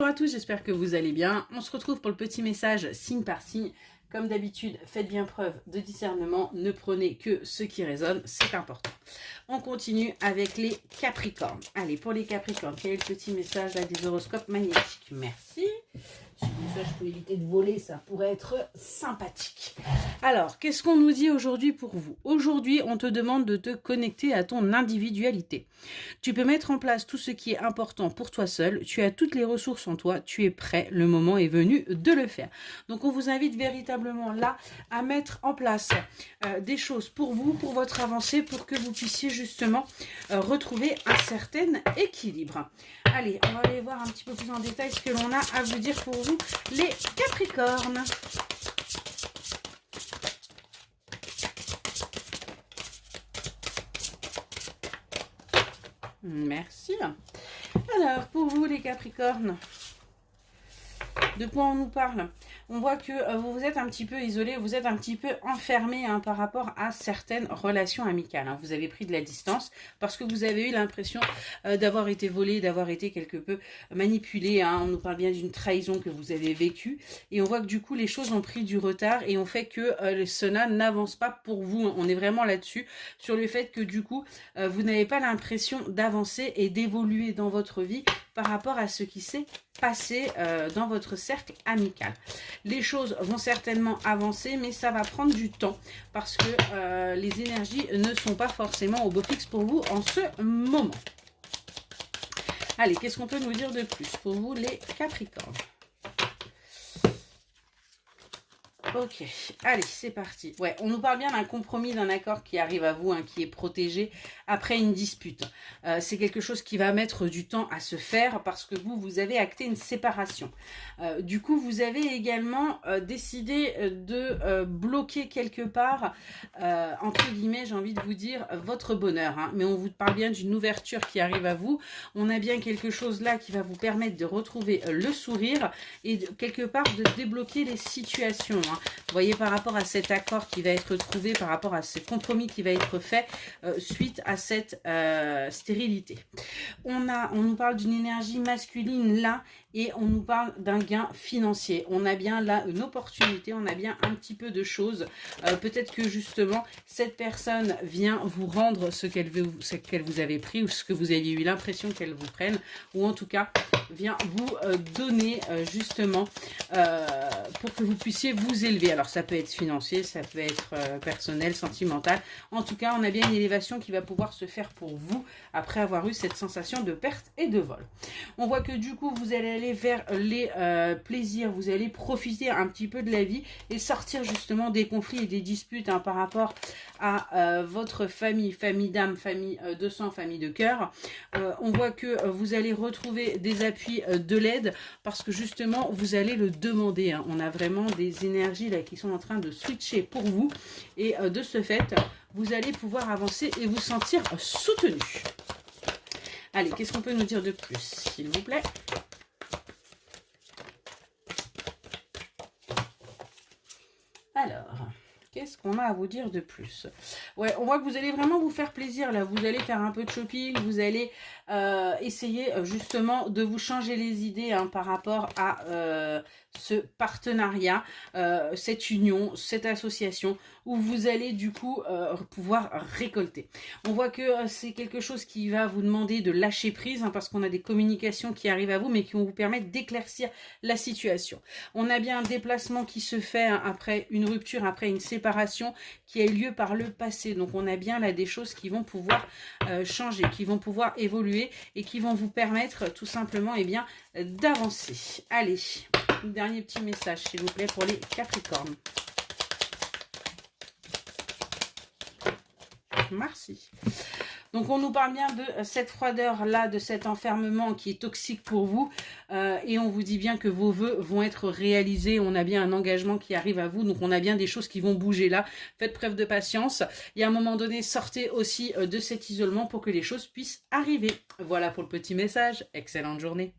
Bonjour à tous, j'espère que vous allez bien. On se retrouve pour le petit message signe par signe. Comme d'habitude, faites bien preuve de discernement, ne prenez que ce qui résonne, c'est important. On continue avec les Capricornes. Allez, pour les Capricornes, quel est le petit message là, des horoscopes magnétiques? Merci. Si ça, je peux éviter de voler, ça pourrait être sympathique. Alors, qu'est-ce qu'on nous dit aujourd'hui pour vous? Aujourd'hui, on te demande de te connecter à ton individualité. Tu peux mettre en place tout ce qui est important pour toi seul. Tu as toutes les ressources en toi. Tu es prêt. Le moment est venu de le faire. Donc, on vous invite véritablement là à mettre en place des choses pour vous, pour votre avancée, pour que vous puissiez justement retrouver un certain équilibre. Allez, on va aller voir un petit peu plus en détail ce que l'on a à vous dire pour vous, les Capricornes. Merci. Alors, pour vous, les Capricornes, de quoi on nous parle? On voit que vous vous êtes un petit peu isolé, vous êtes un petit peu enfermé par rapport à certaines relations amicales. Vous avez pris de la distance parce que vous avez eu l'impression d'avoir été volé, d'avoir été quelque peu manipulé. On nous parle bien d'une trahison que vous avez vécue. Et on voit que du coup, les choses ont pris du retard et on fait que cela n'avance pas pour vous. On est vraiment là-dessus, sur le fait que du coup, vous n'avez pas l'impression d'avancer et d'évoluer dans votre vie par rapport à ce qui s'est passé dans votre cercle amical. Les choses vont certainement avancer, mais ça va prendre du temps parce que les énergies ne sont pas forcément au beau fixe pour vous en ce moment. Allez, qu'est-ce qu'on peut nous dire de plus pour vous, les Capricornes? Ok, allez, c'est parti. Ouais, on nous parle bien d'un compromis, d'un accord qui arrive à vous, qui est protégé après une dispute. C'est quelque chose qui va mettre du temps à se faire parce que vous avez acté une séparation. Du coup, vous avez également décidé de bloquer quelque part, entre guillemets, j'ai envie de vous dire, votre bonheur. Mais on vous parle bien d'une ouverture qui arrive à vous. On a bien quelque chose là qui va vous permettre de retrouver le sourire et quelque part de débloquer les situations. Vous voyez, par rapport à cet accord qui va être trouvé, par rapport à ce compromis qui va être fait suite à cette stérilité. On nous parle d'une énergie masculine là et on nous parle d'un gain financier. On a bien là une opportunité, on a bien un petit peu de choses. Peut-être que justement cette personne vient vous rendre ce qu'elle vous avait pris ou ce que vous aviez eu l'impression qu'elle vous prenne, ou en tout cas vient vous donner justement pour que vous puissiez vous élever. Alors ça peut être financier, ça peut être personnel, sentimental. En tout cas, on a bien une élévation qui va pouvoir se faire pour vous après avoir eu cette sensation de perte et de vol. On voit que du coup, vous allez aller vers les plaisirs, vous allez profiter un petit peu de la vie et sortir justement des conflits et des disputes par rapport à votre famille, famille d'âme, famille de sang, famille de cœur. On voit que vous allez retrouver des appuis de l'aide parce que justement, vous allez le demander. On a vraiment des énergies là qui sont en train de switcher pour vous et de ce fait, vous allez pouvoir avancer et vous sentir soutenu. Allez, qu'est-ce qu'on peut nous dire de plus, s'il vous plaît? Alors, qu'est-ce qu'on a à vous dire de plus? Ouais, on voit que vous allez vraiment vous faire plaisir là. Vous allez faire un peu de shopping, vous allez essayer justement de vous changer les idées par rapport à ce partenariat, cette union, cette association où vous allez du coup pouvoir récolter. On voit que c'est quelque chose qui va vous demander de lâcher prise parce qu'on a des communications qui arrivent à vous mais qui vont vous permettre d'éclaircir la situation. On a bien un déplacement qui se fait après une rupture, après une séparation qui a eu lieu par le passé. Donc on a bien là des choses qui vont pouvoir changer, qui vont pouvoir évoluer et qui vont vous permettre tout simplement d'avancer. Allez, un dernier petit message s'il vous plaît pour les Capricornes. Merci. Donc on nous parle bien de cette froideur-là, de cet enfermement qui est toxique pour vous. Et on vous dit bien que vos vœux vont être réalisés. On a bien un engagement qui arrive à vous. Donc on a bien des choses qui vont bouger là. Faites preuve de patience. Et à un moment donné, sortez aussi de cet isolement pour que les choses puissent arriver. Voilà pour le petit message. Excellente journée.